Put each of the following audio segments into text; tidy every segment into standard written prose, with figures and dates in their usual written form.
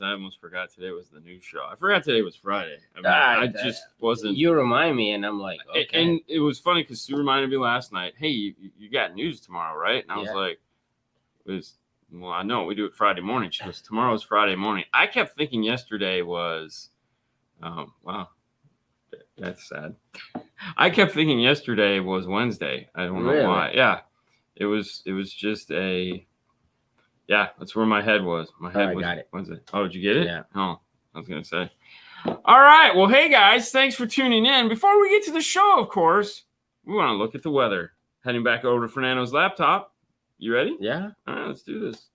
I almost forgot today was the news show. I forgot today was Friday. I mean, I just wasn't. You remind me, and I'm like, okay. And it was funny because Sue reminded me last night, hey, you got news tomorrow, right? And I was like, well, I know we do it Friday morning. She goes, tomorrow's Friday morning. I kept thinking yesterday was, wow, that's sad. I kept thinking yesterday was Wednesday. I don't know why. Yeah, it was just a. Yeah, that's where my head was. My head was. Got it. Wednesday. Oh, did you get it? Yeah. Oh, I was gonna say. All right. Well, hey guys, thanks for tuning in. Before we get to the show, of course, we want to look at the weather. Heading back over to Fernando's laptop. You ready? Yeah. All right, let's do this.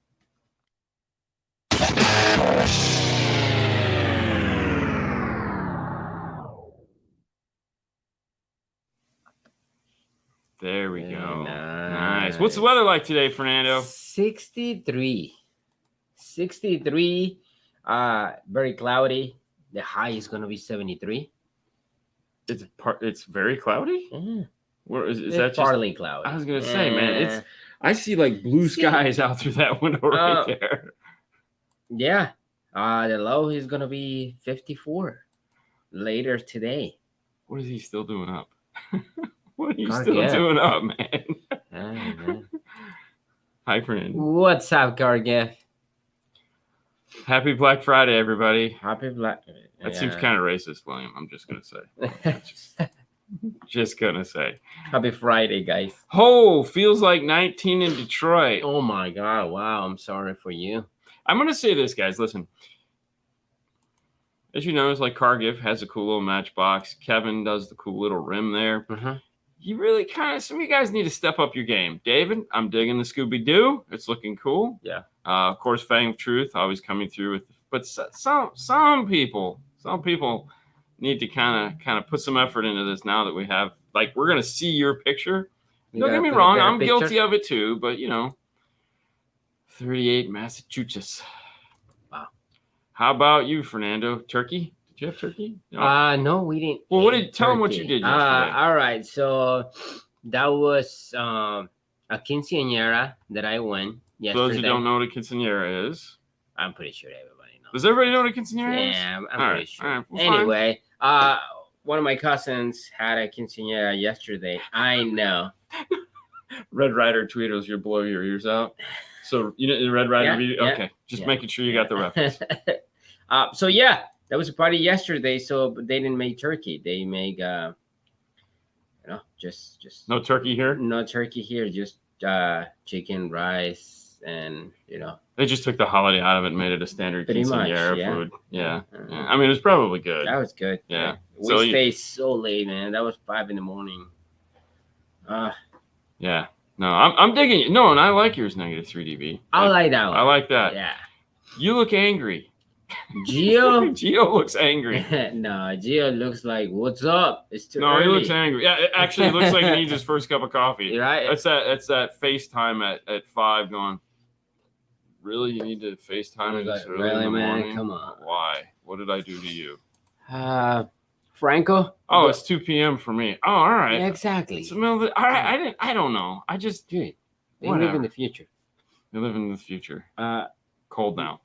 There we go. Nice. What's the weather like today, Fernando? 63. Very cloudy. The high is going to be 73. It's very cloudy? Yeah. Where is It's that partly cloudy. I was going to say, man, I see like blue skies out through that window right there. Yeah. The low is going to be 54 later today. What is he still doing up? What are you still doing up, man? Man. Hi, Fernando. What's up, Gargeth? Happy Black Friday, everybody. Happy Black. That seems kind of racist, William. I'm just gonna say. just gonna say. Happy Friday, guys. Oh, feels like 19 in Detroit. Oh my God! Wow, I'm sorry for you. I'm gonna say this, guys. Listen. As you know, it's like Cargill has a cool little matchbox. Kevin does the cool little rim there. You really some of you guys need to step up your game. David, I'm digging the Scooby-Doo. It's looking cool. Yeah. Of course, Fang of Truth always coming through with, but some people need to kind of put some effort into this now that we have, like, we're going to see your picture. Don't get me wrong. I'm guilty of it too, but 38 Massachusetts. Wow. How about you, Fernando? Turkey? Did you have turkey? No, we didn't. Well, tell them what you did yesterday. All right. So that was a quinceañera that I went yesterday. For those who don't know what a quinceañera is. I'm pretty sure everybody knows. Does everybody know what a quinceañera is? Yeah, I'm pretty sure. All right, well, anyway, one of my cousins had a quinceañera yesterday. I know. Red Rider tweeters, you blow your ears out. So, the Red Rider video? Yeah, okay, just making sure you got the reference. So, yeah, that was a party yesterday, but they didn't make turkey. They make, just... No turkey here? No turkey here, just chicken, rice, and, They just took the holiday out of it and made it a standard quinceañera food. Yeah. I mean, it was probably good. That was good. Yeah. We stayed so late, man. That was 5 a.m. Yeah. No, I'm digging it. No, and I like yours negative 3dB. I like that one. I like that. Yeah. You look angry. Gio? Gio looks angry. No, Gio looks like, what's up? It's too early. No, he looks angry. Yeah, it actually looks like he needs his first cup of coffee. Right? That's that FaceTime at 5 going, really? You need to FaceTime this early really, in the man? morning? Come on. Why? What did I do to you? Franco? Oh, it's 2 p.m. for me. Oh, all right. Yeah, exactly. It's the middle of the, I don't know. I just... Dude, they live in the future. They live in the future. Cold now.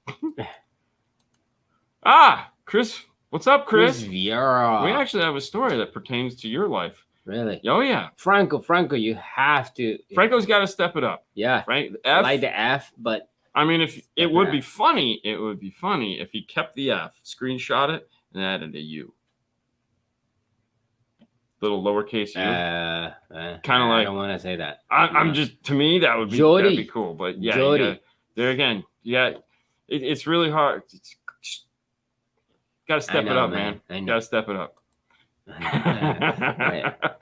Chris. What's up, Chris? Vieira. We actually have a story that pertains to your life. Really? Oh, yeah. Franco, you have to. Franco's got to step it up. Yeah. Right? I like the F, but. I mean, it would be funny if he kept the F, screenshot it, and added a U. Little lowercase u. Kind of like. I don't want to say that. I'm just, to me, that'd be cool. But yeah, there again, it's really hard. Got to step it up, man. Got to step it up.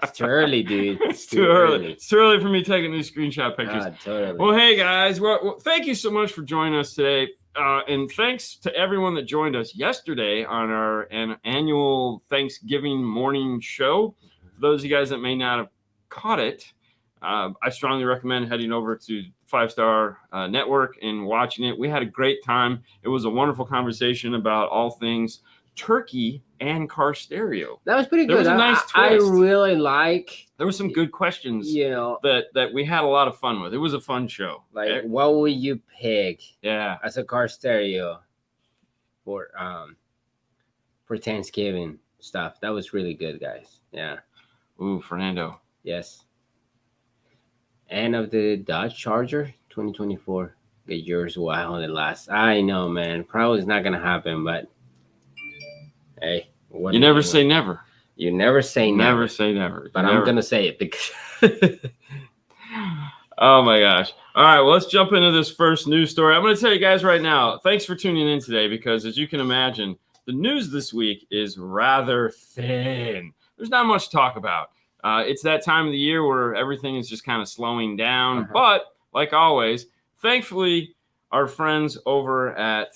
It's too early, dude. It's too early. It's too early for me taking these screenshot pictures. Totally. Well, hey guys. Well, thank you so much for joining us today. And thanks to everyone that joined us yesterday on our annual Thanksgiving morning show. For those of you guys that may not have caught it, I strongly recommend heading over to 5-Star Network and watching it. We had a great time. It was a wonderful conversation about all things turkey and car stereo. That was pretty There good. was a nice I twist. really like. There were some good questions, you know, that we had a lot of fun with. It was a fun show. Like, what would you pick? Yeah, as a car stereo for Thanksgiving stuff. That was really good, guys. Yeah. Ooh, Fernando. Yes. And of the Dodge Charger 2024. Get yours while it lasts. I know, man. Probably it's not gonna happen, but hey, you never say never. You never say never. Never say never. But I'm gonna say it because. Oh my gosh. All right, well, let's jump into this first news story. I'm going to tell you guys right now, thanks for tuning in today, because as you can imagine, the news this week is rather thin. There's not much to talk about. It's that time of the year where everything is just kind of slowing down. But like always, thankfully, our friends over at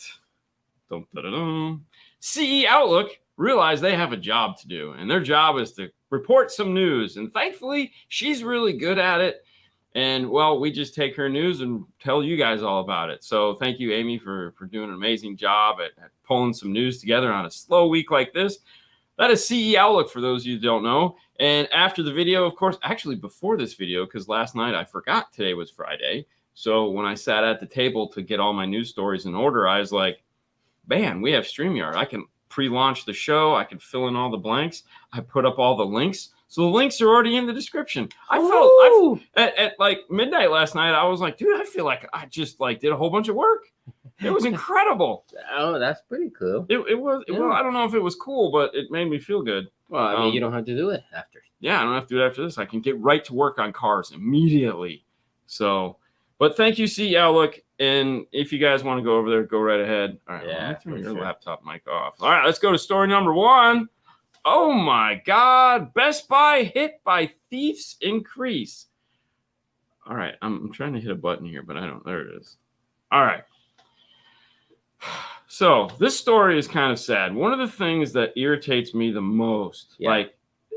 CE Outlook realize they have a job to do, and their job is to report some news. And thankfully, she's really good at it. And, well, we just take her news and tell you guys all about it. So thank you, Amy, for doing an amazing job at pulling some news together on a slow week like this. That is CE Outlook, for those of you who don't know. And after the video, of course, actually before this video, because last night I forgot today was Friday. So when I sat at the table to get all my news stories in order, I was like, man, we have StreamYard. I can pre-launch the show. I can fill in all the blanks. I put up all the links. So the links are already in the description. I felt at like midnight last night, I was like, dude, I feel like I just like did a whole bunch of work. It was incredible. Oh, that's pretty cool. It was. Yeah. Well, I don't know if it was cool, but it made me feel good. Well, I mean, you don't have to do it after. Yeah, I don't have to do it after this. I can get right to work on cars immediately. So, but thank you, CE Outlook. And if you guys want to go over there, go right ahead. All right, let me turn your laptop mic off. All right, let's go to story number 1. Oh my God, Best Buy hit by thieves increase. All right, I'm trying to hit a button here, but I don't. There it is. All right. So this story is kind of sad. One of the things that irritates me the most,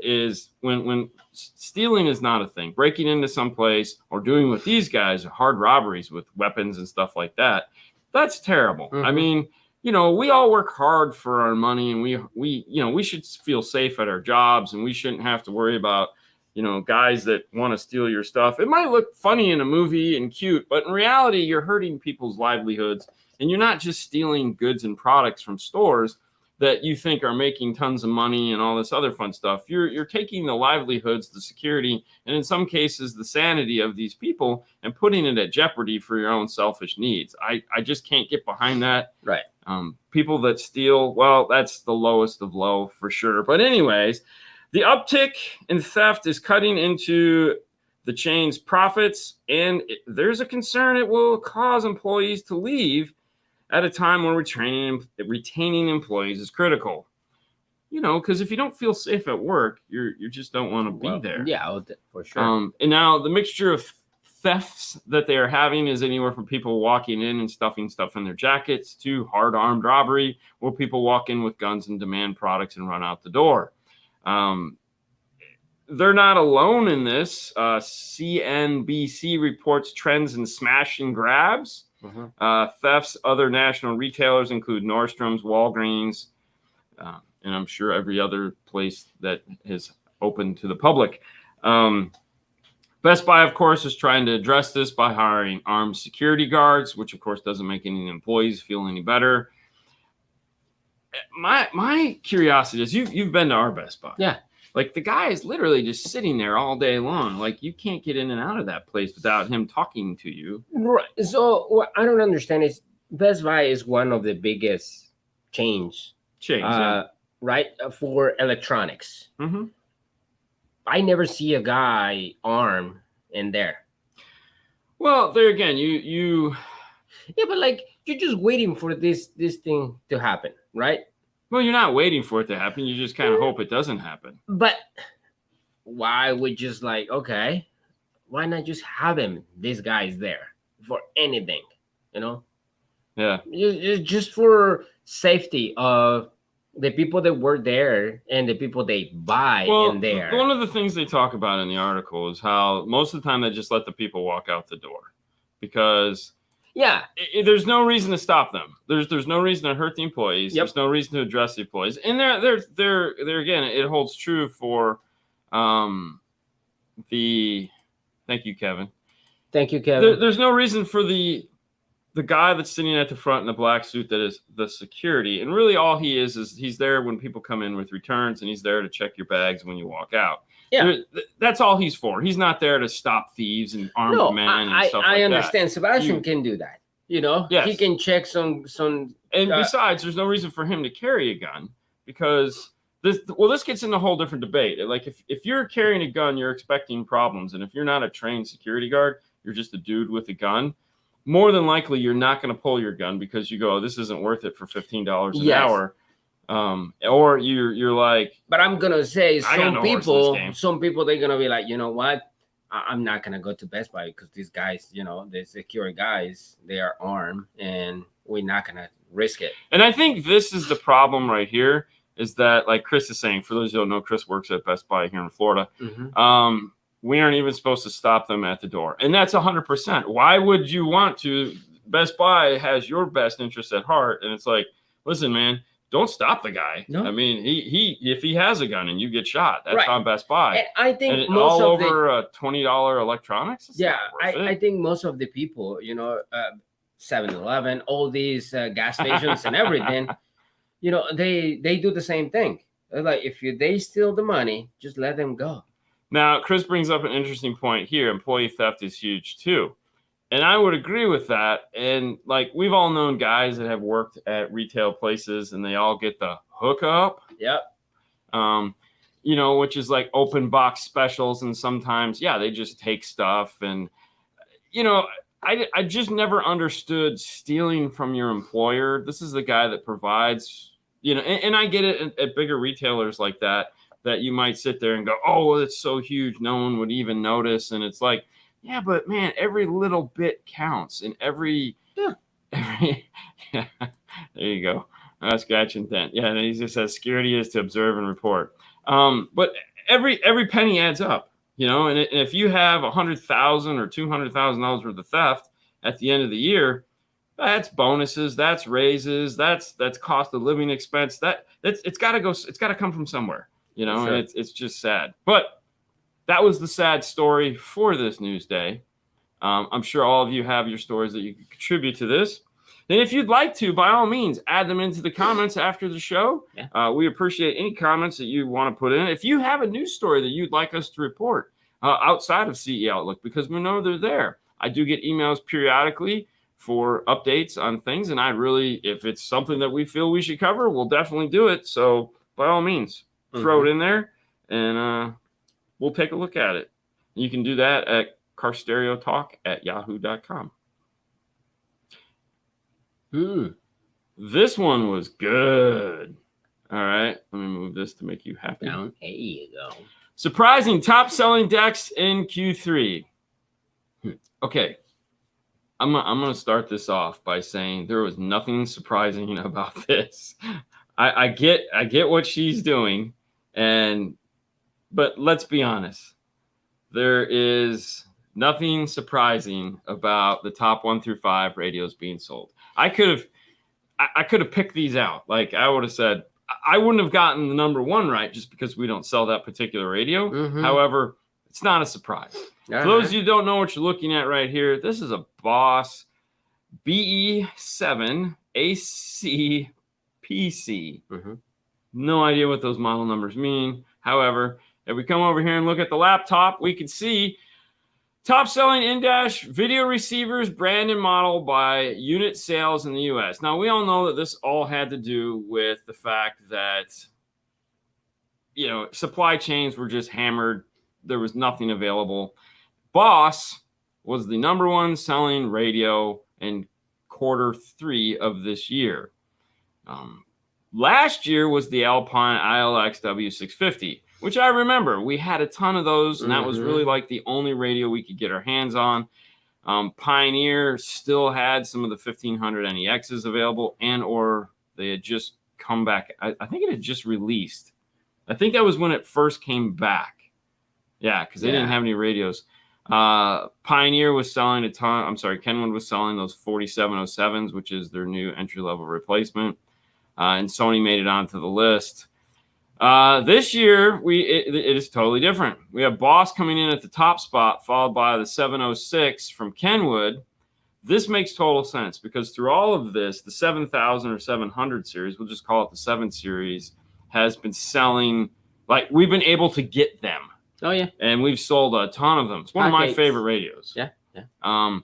is when stealing is not a thing. Breaking into some place or doing what these guys are, hard robberies with weapons and stuff like that. That's terrible. I mean, you know, we all work hard for our money, and we should feel safe at our jobs, and we shouldn't have to worry about, you know, guys that want to steal your stuff. It might look funny in a movie and cute, but in reality, you're hurting people's livelihoods, and you're not just stealing goods and products from stores that you think are making tons of money and all this other fun stuff. You're taking the livelihoods, the security, and in some cases the sanity of these people and putting it at jeopardy for your own selfish needs. I just can't get behind that. Right. People that steal, well, that's the lowest of low for sure. But anyways, the uptick in theft is cutting into the chain's profits, and there's a concern it will cause employees to leave at a time when retaining employees is critical. You know, because if you don't feel safe at work, you just don't want to be there. Yeah, for sure. And now the mixture of thefts that they are having is anywhere from people walking in and stuffing stuff in their jackets to hard armed robbery, where people walk in with guns and demand products and run out the door. They're not alone in this. CNBC reports trends in smash and grabs. Thefts. Other national retailers include Nordstrom's, Walgreens, and I'm sure every other place that is open to the public. Best Buy, of course, is trying to address this by hiring armed security guards, which, of course, doesn't make any employees feel any better. My curiosity is, you've been to our Best Buy. Yeah. Like, the guy is literally just sitting there all day long. Like, you can't get in and out of that place without him talking to you. Right. So what I don't understand is Best Buy is one of the biggest chains, right, for electronics. I never see a guy armed in there. Well, there again, you. Yeah, but like, you're just waiting for this thing to happen, right? Well, you're not waiting for it to happen. You just kind of hope it doesn't happen. But why would just like, okay, why not just have him? This guy's there for anything, you know? Yeah. Just for safety of the people that work there and the people they buy in there. One of the things they talk about in the article is how most of the time they just let the people walk out the door because there's no reason to stop them. There's no reason to hurt the employees. There's no reason to address the employees. And they're again, it holds true for thank you, Kevin. Thank you, Kevin. There's no reason for the guy that's sitting at the front in the black suit that is the security. And really all he is he's there when people come in with returns, and he's there to check your bags when you walk out. Yeah. That's all he's for. He's not there to stop thieves and armed men and stuff like that. I understand. Sebastian can do that. You know, he can check some. And besides, there's no reason for him to carry a gun because this gets into a whole different debate. Like if you're carrying a gun, you're expecting problems. And if you're not a trained security guard, you're just a dude with a gun. More than likely, you're not going to pull your gun because you go, oh, this isn't worth it for $15 an hour. Or you're like, but I'm gonna say some people they're gonna be like, you know what, I'm not gonna go to Best Buy because these guys, you know, the secure guys, they are armed and we're not gonna risk it. And I think this is the problem right here is that, like Chris is saying, for those who don't know, Chris works at Best Buy here in Florida. Mm-hmm. We aren't even supposed to stop them at the door, and that's 100%. Why would you want to? Best Buy has your best interest at heart, and it's like, listen, man. Don't stop the guy. No. I mean, he if he has a gun and you get shot, that's on Best Buy. And I think and most all of over $20 electronics. I think most of the people, you know, 7-Eleven, all these gas stations and everything, you know, they do the same thing. They're like, if they steal the money, just let them go. Now, Chris brings up an interesting point here. Employee theft is huge too. And I would agree with that. And like we've all known guys that have worked at retail places and they all get the hookup. Yep. You know, which is like open box specials. And sometimes, they just take stuff. And, you know, I just never understood stealing from your employer. This is the guy that provides, you know, and I get it at bigger retailers like that you might sit there and go, oh, well, it's so huge. No one would even notice. And it's like, yeah, but man, every little bit counts, and every there you go. Scratch intent. Yeah, and he just says security is to observe and report. But every penny adds up, you know. And if you have $100,000 or $200,000 worth of theft at the end of the year, that's bonuses, that's raises, that's cost of living expense. It's got to go. It's got to come from somewhere, you know. Sure. And it's just sad, but. That was the sad story for this news day. I'm sure all of you have your stories that you can contribute to this. And if you'd like to, by all means, add them into the comments after the show. Yeah. We appreciate any comments that you want to put in. If you have a news story that you'd like us to report outside of CE Outlook, because we know they're there. I do get emails periodically for updates on things. And if it's something that we feel we should cover, we'll definitely do it. So by all means, throw it in there and we'll take a look at it. You can do that at carstereotalk@yahoo.com. This one was good. All right. Let me move this to make you happy. There you go. Surprising top-selling decks in Q3. Okay. I'm going to start this off by saying there was nothing surprising about this. I get what she's doing, but let's be honest. There is nothing surprising about the top 1 through 5 radios being sold. I could have picked these out. Like I would have said, I wouldn't have gotten the number 1 right just because we don't sell that particular radio. Mm-hmm. However, it's not a surprise. For those of you who don't know what you're looking at right here, this is a Boss BE7 AC PC. Mm-hmm. No idea what those model numbers mean. However, if we come over here and look at the laptop, we can see top-selling in-dash video receivers, brand and model by unit sales in the U.S. Now, we all know that this all had to do with the fact that, you know, supply chains were just hammered. There was nothing available. Boss was the number 1 selling radio in Q3 of this year. Last year was the Alpine ILX W650. Which I remember. We had a ton of those, and that was really like the only radio we could get our hands on. Pioneer still had some of the 1500 NEXs available, and or they had just come back. I think it had just released. I think that was when it first came back. Yeah, because they didn't have any radios. Pioneer was selling a ton. I'm sorry, Kenwood was selling those 4707s, which is their new entry-level replacement. And Sony made it onto the list. This year, it is totally different. We have Boss coming in at the top spot, followed by the 706 from Kenwood. This makes total sense because through all of this, the 7000 or 700 series, we'll just call it the 7 series, has been selling, like we've been able to get them. Oh, yeah. And we've sold a ton of them. It's one of my favorite radios. Yeah. The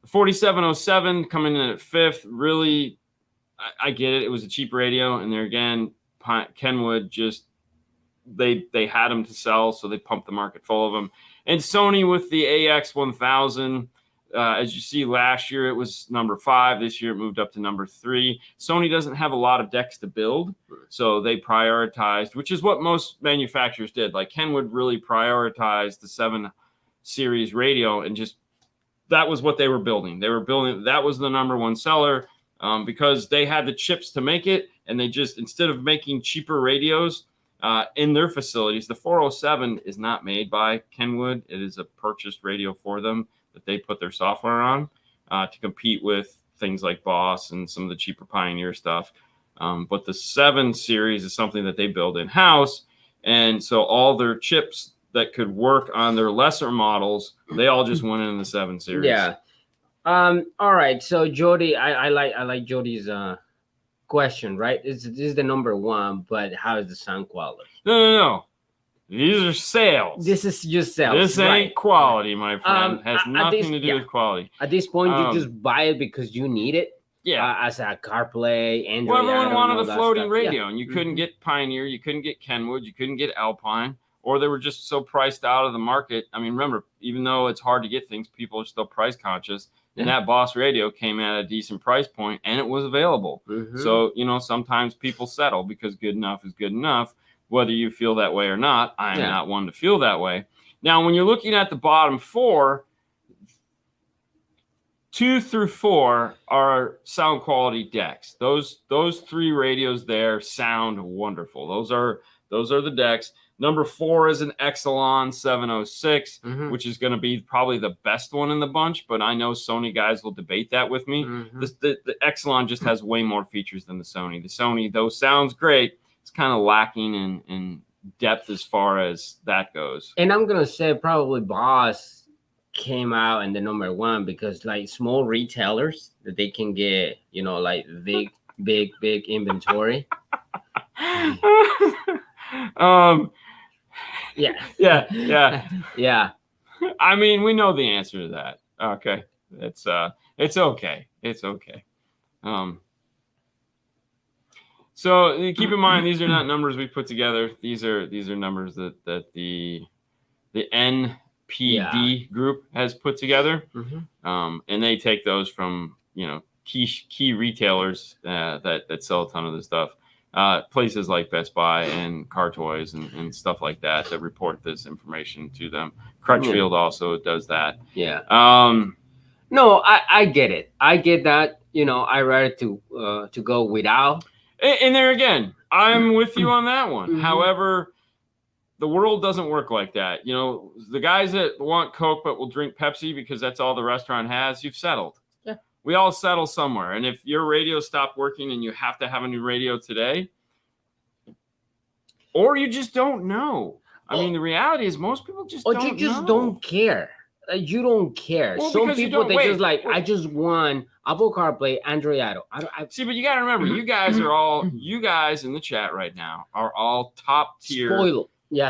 4707 coming in at 5th, really, I get it. It was a cheap radio. And there again, Kenwood just, they had them to sell, so they pumped the market full of them. And Sony with the AX1000, as you see, last year it was number 5. This year it moved up to number 3. Sony doesn't have a lot of decks to build, so they prioritized, which is what most manufacturers did. Like Kenwood really prioritized the 7 series radio, and just that was what they were building. They were building, that was the number 1 seller because they had the chips to make it, and they just, instead of making cheaper radios in their facilities, the 407 is not made by Kenwood. It is a purchased radio for them that they put their software on to compete with things like Boss and some of the cheaper Pioneer stuff. But the 7 series is something that they build in-house. And so all their chips that could work on their lesser models, they all just went in the 7 series. Yeah. All right. So Jody, I like Jody's question, right? This is the number 1, but how is the sound quality? No. These are sales. This is just sales. This ain't quality, my friend. Has nothing to do with quality. At this point, you just buy it because you need it. Yeah. As a CarPlay, Android. Well, everyone wanted a floating radio, and you couldn't get Pioneer, you couldn't get Kenwood, you couldn't get Alpine, or they were just so priced out of the market. I mean, remember, even though it's hard to get things, people are still price conscious. And that Boss radio came at a decent price point, and it was available. So, sometimes people settle because good enough is good enough. Whether you feel that way or not, I am not one to feel that way. Now, when you're looking at the bottom 4, 2 through 4 are sound quality decks. Those 3 radios there sound wonderful. Those are the decks. Number 4 is an Exelon 706, which is going to be probably the best one in the bunch, but I know Sony guys will debate that with me. The Exelon just has way more features than the Sony. The Sony, though, sounds great. It's kind of lacking in depth as far as that goes. And I'm going to say probably Boss came out in the number 1 because like small retailers that they can get, like big inventory. Yeah. I mean, we know the answer to that. Okay. It's okay. It's okay. So keep in mind, these are not numbers we put together. These are numbers that the NPD group has put together, and they take those from key retailers that sell a ton of this stuff. Places like Best Buy and Car Toys and stuff like that report this information to them. Crutchfield also does that. Yeah. No, I get it. I get that. I rather to go without. And there again, I'm with you on that one. However, the world doesn't work like that. The guys that want Coke but will drink Pepsi because that's all the restaurant has, you've settled. Yeah. We all settle somewhere. And if your radio stopped working and you have to have a new radio today, or you just don't know. I mean, the reality is most people just don't know. Or you just don't care. You don't care. Well, some people, I just want Apple CarPlay, Android Auto. See, but you got to remember, you guys in the chat right now are all top tier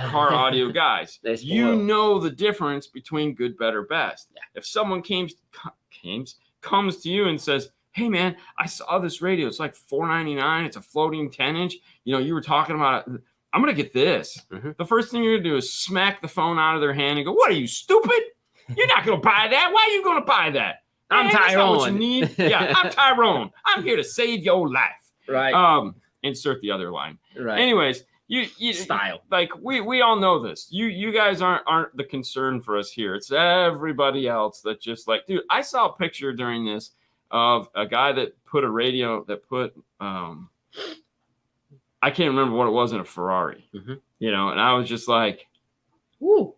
car audio guys. You know the difference between good, better, best. Yeah. If someone comes to you and says, hey man, I saw this radio. It's like $4.99. It's a floating 10-inch. You were talking about it. I'm going to get this. The first thing you're going to do is smack the phone out of their hand and go, what are you, stupid? You're not going to buy that. Why are you going to buy that? I'm Tyrone. That's not what you need. Yeah, I'm Tyrone. I'm here to save your life. Right. Insert the other line. Right. Anyways, you style. Like we all know this. You guys aren't the concern for us here. It's everybody else that just like, dude. I saw a picture during this of a guy that put a radio that put I can't remember what it was in a Ferrari. You know, and I was just like, woo.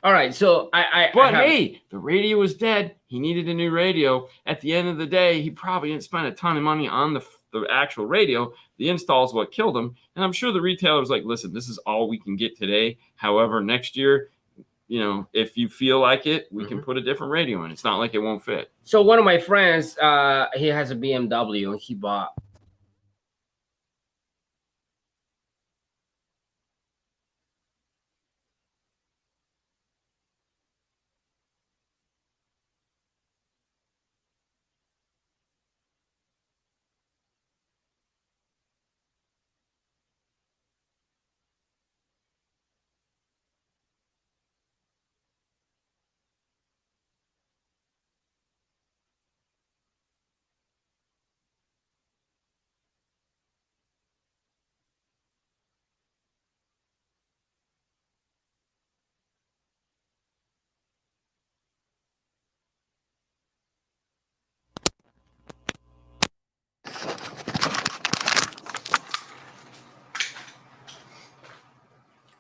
All right, so hey, the radio was dead. He needed a new radio. At the end of the day, he probably didn't spend a ton of money on the actual radio. The install is what killed him. And I'm sure the retailer's like, listen, this is all we can get today. However, next year, you know, if you feel like it, we can put a different radio in. It's not like it won't fit. So one of my friends, he has a BMW, and he bought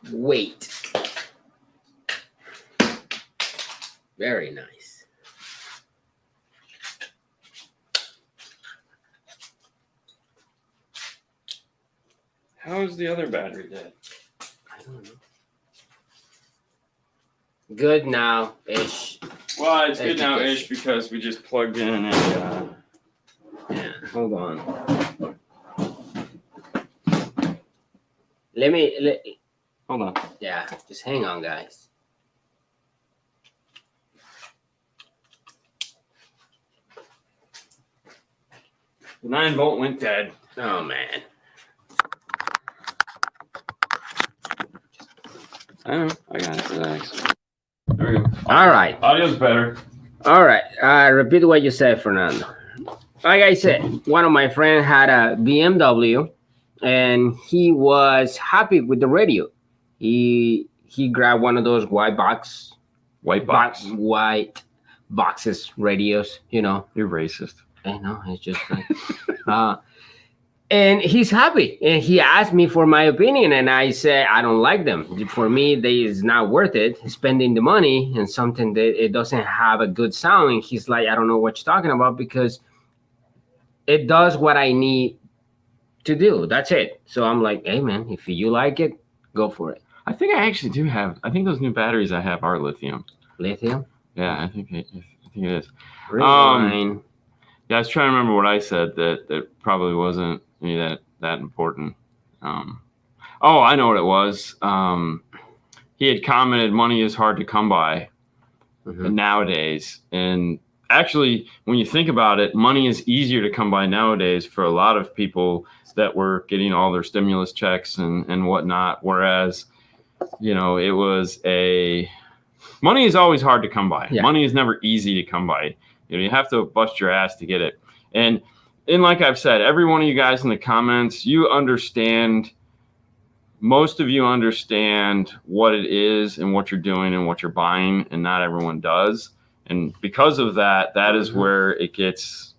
weight. Very nice. How is the other battery dead? I don't know. Good now ish. Well, it's good now ish because we just plugged in a. Yeah, hold on. Hold on. Yeah, just hang on, guys. The 9-volt went dead. Oh man. I know. I got it. Relax. There we go. All right. Audio's better. All right. Repeat what you said, Fernando. Like I said, one of my friends had a BMW, and he was happy with the radio. He grabbed one of those white boxes radios. You know, you're racist. I know. It's just like, and he's happy. And he asked me for my opinion, and I said I don't like them. For me, it's not worth it spending the money and something that it doesn't have a good sound. And he's like, I don't know what you're talking about because it does what I need to do. That's it. So I'm like, hey man, if you like it, go for it. I think I actually do have. I think those new batteries I have are lithium. Lithium? Yeah, I think it is. Rewind. Yeah, I was trying to remember what I said that probably wasn't that important. Oh, I know what it was. He had commented, money is hard to come by nowadays. And actually, when you think about it, money is easier to come by nowadays for a lot of people that were getting all their stimulus checks and whatnot. Whereas, you know, money is always hard to come by. Yeah. Money is never easy to come by. You know, you have to bust your ass to get it. And like I've said, every one of you guys in the comments, you understand, most of you understand what it is and what you're doing and what you're buying, and not everyone does. And because of that, that is where it gets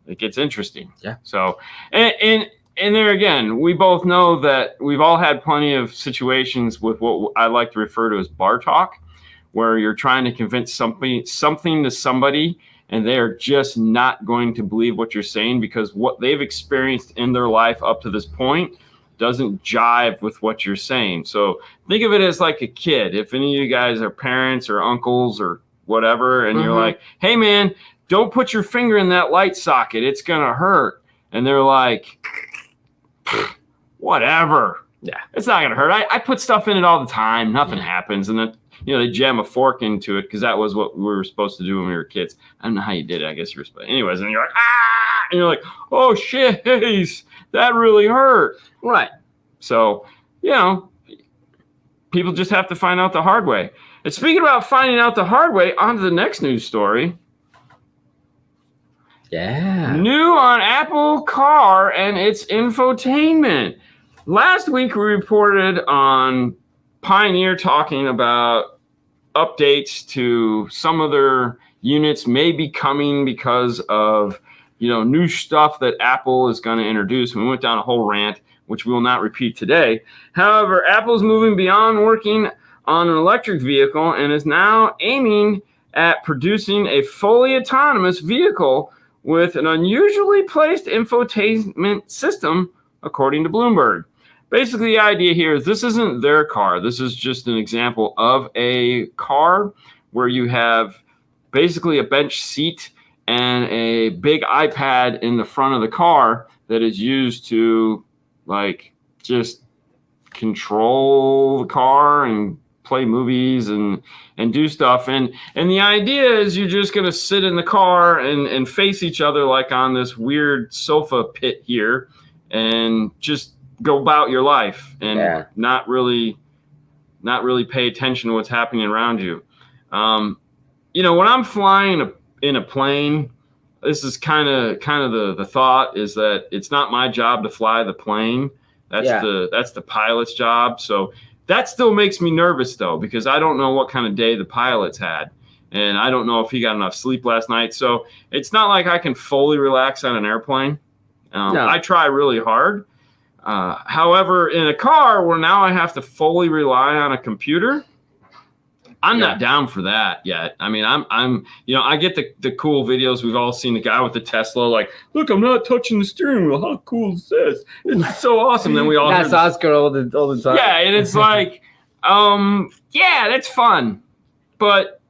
interesting. Yeah. So, and there again, we both know that we've all had plenty of situations with what I like to refer to as bar talk, where you're trying to convince something to somebody, and they are just not going to believe what you're saying because what they've experienced in their life up to this point doesn't jive with what you're saying. So think of it as like a kid. If any of you guys are parents or uncles or whatever, and you're like, hey man, don't put your finger in that light socket, it's gonna hurt. And they're like, whatever. Yeah, it's not gonna hurt. I put stuff in it all the time. Nothing happens. And then, you know, they jam a fork into it because that was what we were supposed to do when we were kids. I don't know how you did it. I guess you were supposed to. Anyways, and you're like, ah, and you're like, oh shit, that really hurt. Right. So, you know, people just have to find out the hard way. And speaking about finding out the hard way, on to the next news story. Yeah. New on Apple Car and its infotainment. last week we reported on Pioneer talking about updates to some of their units may be coming because of, new stuff that Apple is going to introduce. We went down a whole rant, which we will not repeat today. However, Apple's moving beyond working on an electric vehicle and is now aiming at producing a fully autonomous vehicle with an unusually placed infotainment system, according to Bloomberg. Basically, the idea here is this isn't their car. This is just an example of a car where you have basically a bench seat and a big iPad in the front of the car that is used to just control the car and play movies and do stuff. And the idea is you're just going to sit in the car and face each other like on this weird sofa pit here and just go about your life and not really pay attention to what's happening around you. When I'm flying in a plane, this is kind of the thought is that it's not my job to fly the plane. That's the pilot's job. So that still makes me nervous though, because I don't know what kind of day the pilot's had. And I don't know if he got enough sleep last night. So it's not like I can fully relax on an airplane. No. I try really hard. However, in a car where now I have to fully rely on a computer, I'm not down for that yet. I mean, I'm I get the cool videos. We've all seen the guy with the Tesla, like, look, I'm not touching the steering wheel. How cool is this? It's so awesome. Then we all that's Oscar all the time. Yeah, and it's like, that's fun, but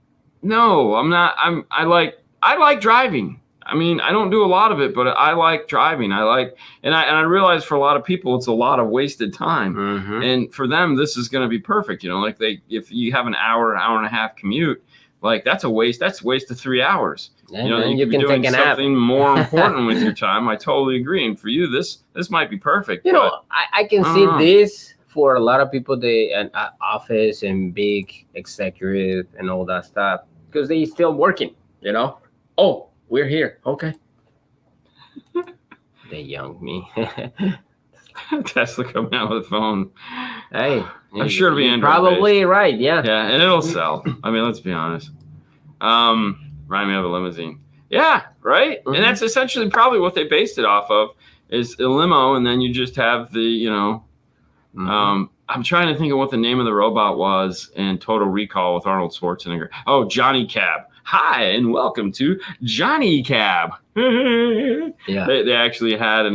no, I'm not. I like driving. I mean, I don't do a lot of it, but I like driving. And I realize for a lot of people, it's a lot of wasted time. Mm-hmm. And for them, this is going to be perfect. If you have an hour and a half commute, that's a waste. That's a waste of 3 hours. And you can be doing something more important with your time. I totally agree. And for you, this might be perfect. I can see this for a lot of people, an office and big executive and all that stuff, because they still working, Oh, we're here. Okay. They young me. Tesla coming out with a phone. Hey. I'm sure it'll be Android probably based. Right, yeah. Yeah, and it'll sell. I mean, let's be honest. Remind me of a limousine. Yeah, right? Mm-hmm. And that's essentially probably what they based it off of is a limo, and then you just have the, I'm trying to think of what the name of the robot was in Total Recall with Arnold Schwarzenegger. Oh, Johnny Cab. Hi, and welcome to Johnny Cab. Yeah. They actually had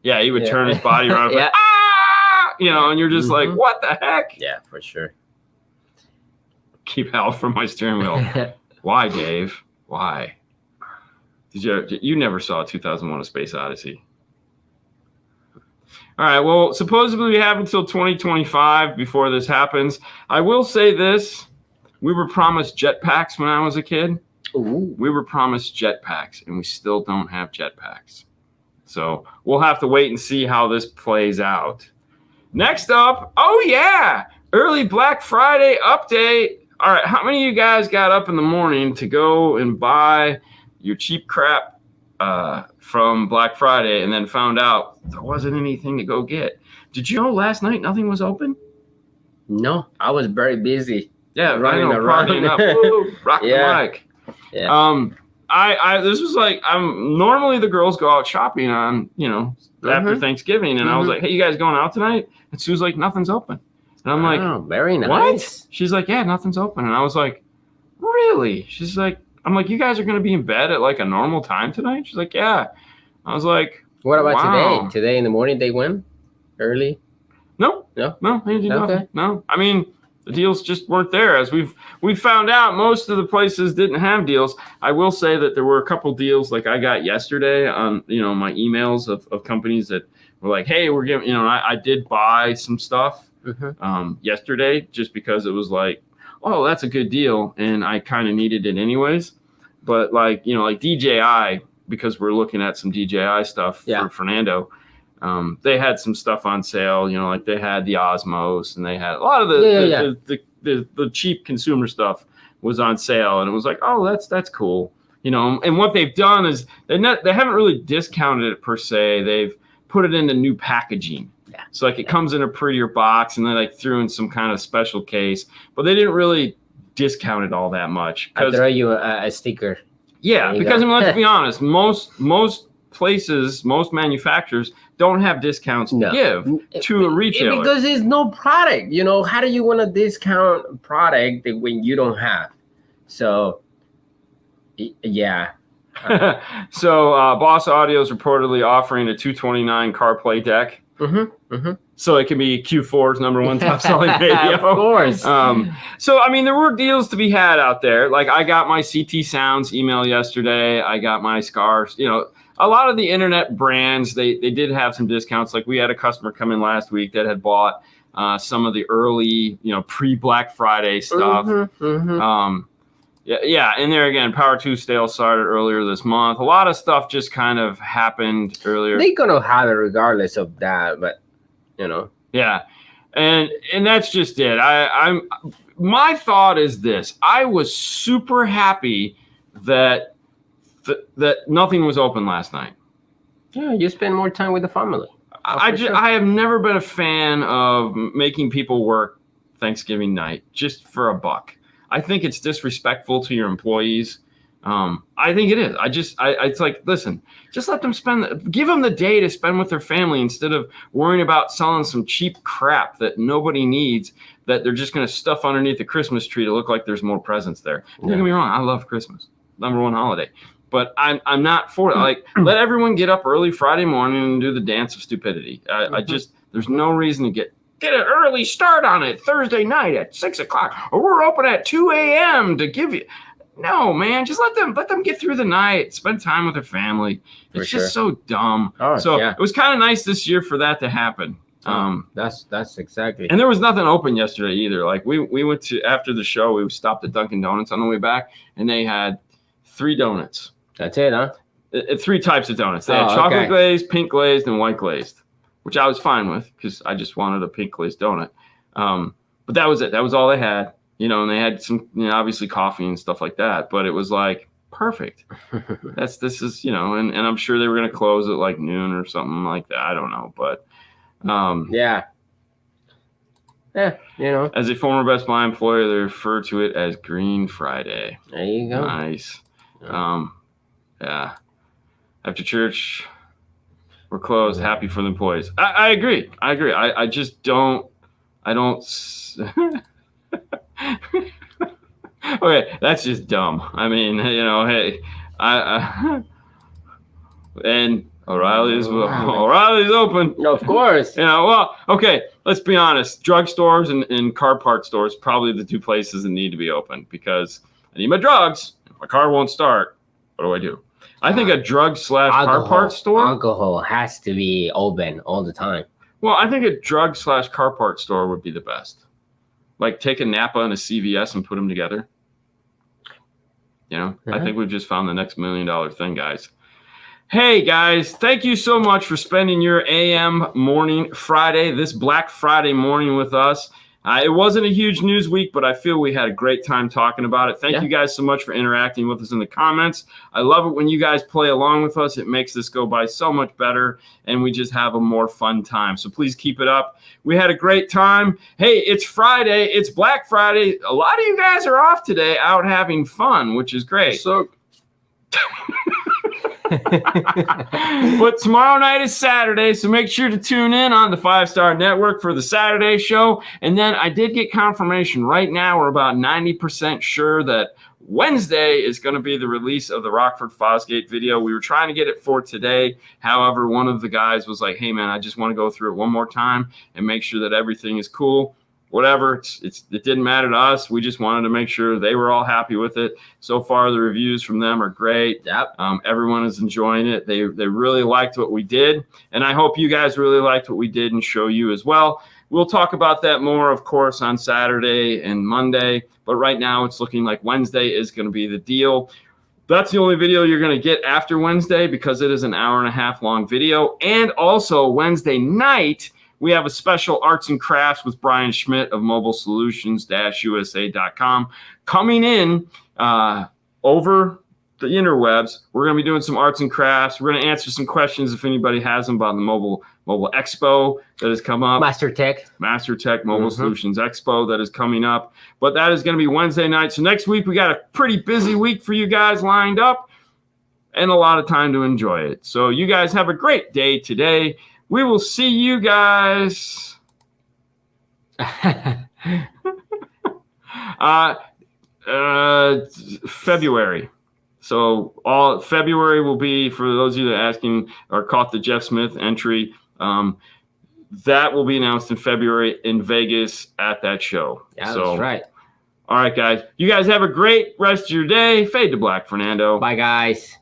he would turn his body around and and you're just like, what the heck? Yeah, for sure. Keep out from my steering wheel. Why, Dave? Why? You never saw 2001: A Space Odyssey? All right, well, supposedly we have until 2025 before this happens. I will say this. We were promised jetpacks when I was a kid. Ooh. We were promised jetpacks, and we still don't have jetpacks. So we'll have to wait and see how this plays out. Next up, early Black Friday update. All right, how many of you guys got up in the morning to go and buy your cheap crap from Black Friday and then found out there wasn't anything to go get? Did you know last night nothing was open? No, I was very busy. Yeah, running around. Rock the mic. Yeah. This was normally the girls go out shopping on, after Thanksgiving. And I was like, hey, you guys going out tonight? And she was like, nothing's open. And I'm like, very nice. What? She's like, yeah, nothing's open. And I was like, really? She's like, I'm like, you guys are going to be in bed at a normal time tonight? She's like, yeah. I was like, what about today? Today in the morning they went early? No. They didn't do nothing. No. I mean, the deals just weren't there. As we've found out, most of the places didn't have deals. I will say that there were a couple deals I got yesterday on my emails of companies that were like, hey, we're giving I did buy some stuff yesterday just because it was like, oh, that's a good deal, and I kind of needed it anyways. But DJI, because we're looking at some DJI stuff for Fernando. They had some stuff on sale, they had the Osmos, and they had a lot of the cheap consumer stuff was on sale, and it was like, oh, that's cool, And what they've done is they haven't really discounted it per se. They've put it into new packaging. Yeah. So like it comes in a prettier box, and then like threw in some kind of special case, but they didn't really discount it all that much. I throw you a sticker. Yeah, because I mean, let's be honest, most places, most manufacturers don't have discounts to give to a retailer. Because there's no product. You know, how do you want to discount a product when you don't have? So, yeah. So Boss Audio is reportedly offering a $229 CarPlay deck. So it can be Q4's #1 top selling radio. Of course. So I mean, there were deals to be had out there. Like I got my CT Sounds email yesterday. I got my Scars. You know, a lot of the internet brands they did have some discounts. Like we had a customer come in last week that had bought some of the early, pre-Black Friday stuff. Yeah, and there again, Power 2 sale started earlier this month. A lot of stuff just kind of happened earlier. They're gonna have it regardless of that, but Yeah, and that's just it. My thought is this: I was super happy that nothing was open last night. Yeah, you spend more time with the family. I have never been a fan of making people work Thanksgiving night just for a buck. I think it's disrespectful to your employees. I think it is. It's like, listen, just let them give them the day to spend with their family instead of worrying about selling some cheap crap that nobody needs, that they're just going to stuff underneath the Christmas tree to look like there's more presents there. Don't get me wrong. I love Christmas, #1 holiday, but I'm not for it. Like, let everyone get up early Friday morning and do the dance of stupidity. There's no reason to get an early start on it Thursday night at 6:00, or we're open at 2 a.m. to give you. No, man, just let them get through the night, spend time with their family. It's just so dumb. It was kind of nice this year for that to happen. That's exactly. And there was nothing open yesterday either. Like we went to, after the show, we stopped at Dunkin' Donuts on the way back, and they had 3 donuts. That's it, huh? 3 types of donuts. They had chocolate glazed, pink glazed, and white glazed, which I was fine with because I just wanted a pink glazed donut. But that was it. That was all they had. And they had some, obviously coffee and stuff like that. But it was like perfect. This is, and I'm sure they were going to close at like noon or something like that. I don't know, but yeah. As a former Best Buy employee, they refer to it as Green Friday. There you go. Nice. Yeah. After church, we're closed. Happy for the employees. I agree. I just don't. Okay, that's just dumb. I mean, hey, and O'Reilly's open. Of course. Well, okay, let's be honest. Drugstores and car part stores probably the 2 places that need to be open, because I need my drugs. My car won't start. What do? I think a drug/car part store. Alcohol has to be open all the time. Well, I think a drug/car part store would be the best. Like take a Napa and a CVS and put them together. I think we've just found the next $1 million thing, guys. Hey, guys, thank you so much for spending your AM morning Friday, this Black Friday morning with us. It wasn't a huge news week, but I feel we had a great time talking about it. Thank you guys so much for interacting with us in the comments. I love it when you guys play along with us. It makes this go by so much better, and we just have a more fun time. So please keep it up. We had a great time. Hey, it's Friday. It's Black Friday. A lot of you guys are off today out having fun, which is great. So But tomorrow night is Saturday, so make sure to tune in on the 5 Star Network for the Saturday show. And then I did get confirmation. Right now, we're about 90% sure that Wednesday is going to be the release of the Rockford Fosgate video. We were trying to get it for today. However, one of the guys was like, hey, man, I just want to go through it one more time and make sure that everything is cool. Whatever, it didn't matter to us. We just wanted to make sure they were all happy with it. So far, the reviews from them are great. Yep. Everyone is enjoying it. They really liked what we did, and I hope you guys really liked what we did and show you as well. We'll talk about that more, of course, on Saturday and Monday, but right now it's looking like Wednesday is going to be the deal. That's the only video you're going to get after Wednesday because it is an 1.5 hour long video, and also Wednesday night, we have a special arts and crafts with Brian Schmidt of mobilesolutions-usa.com coming in over the interwebs. We're going to be doing some arts and crafts. We're going to answer some questions if anybody has them about the mobile expo that has come up. Master Tech Mobile Solutions Expo that is coming up. But that is going to be Wednesday night. So next week we got a pretty busy week for you guys lined up and a lot of time to enjoy it. So you guys have a great day today. We will see you guys February. So all February will be, for those of you that are asking or caught the Jeff Smith entry, that will be announced in February in Vegas at that show. Yeah, that's right. All right, guys. You guys have a great rest of your day. Fade to black, Fernando. Bye, guys.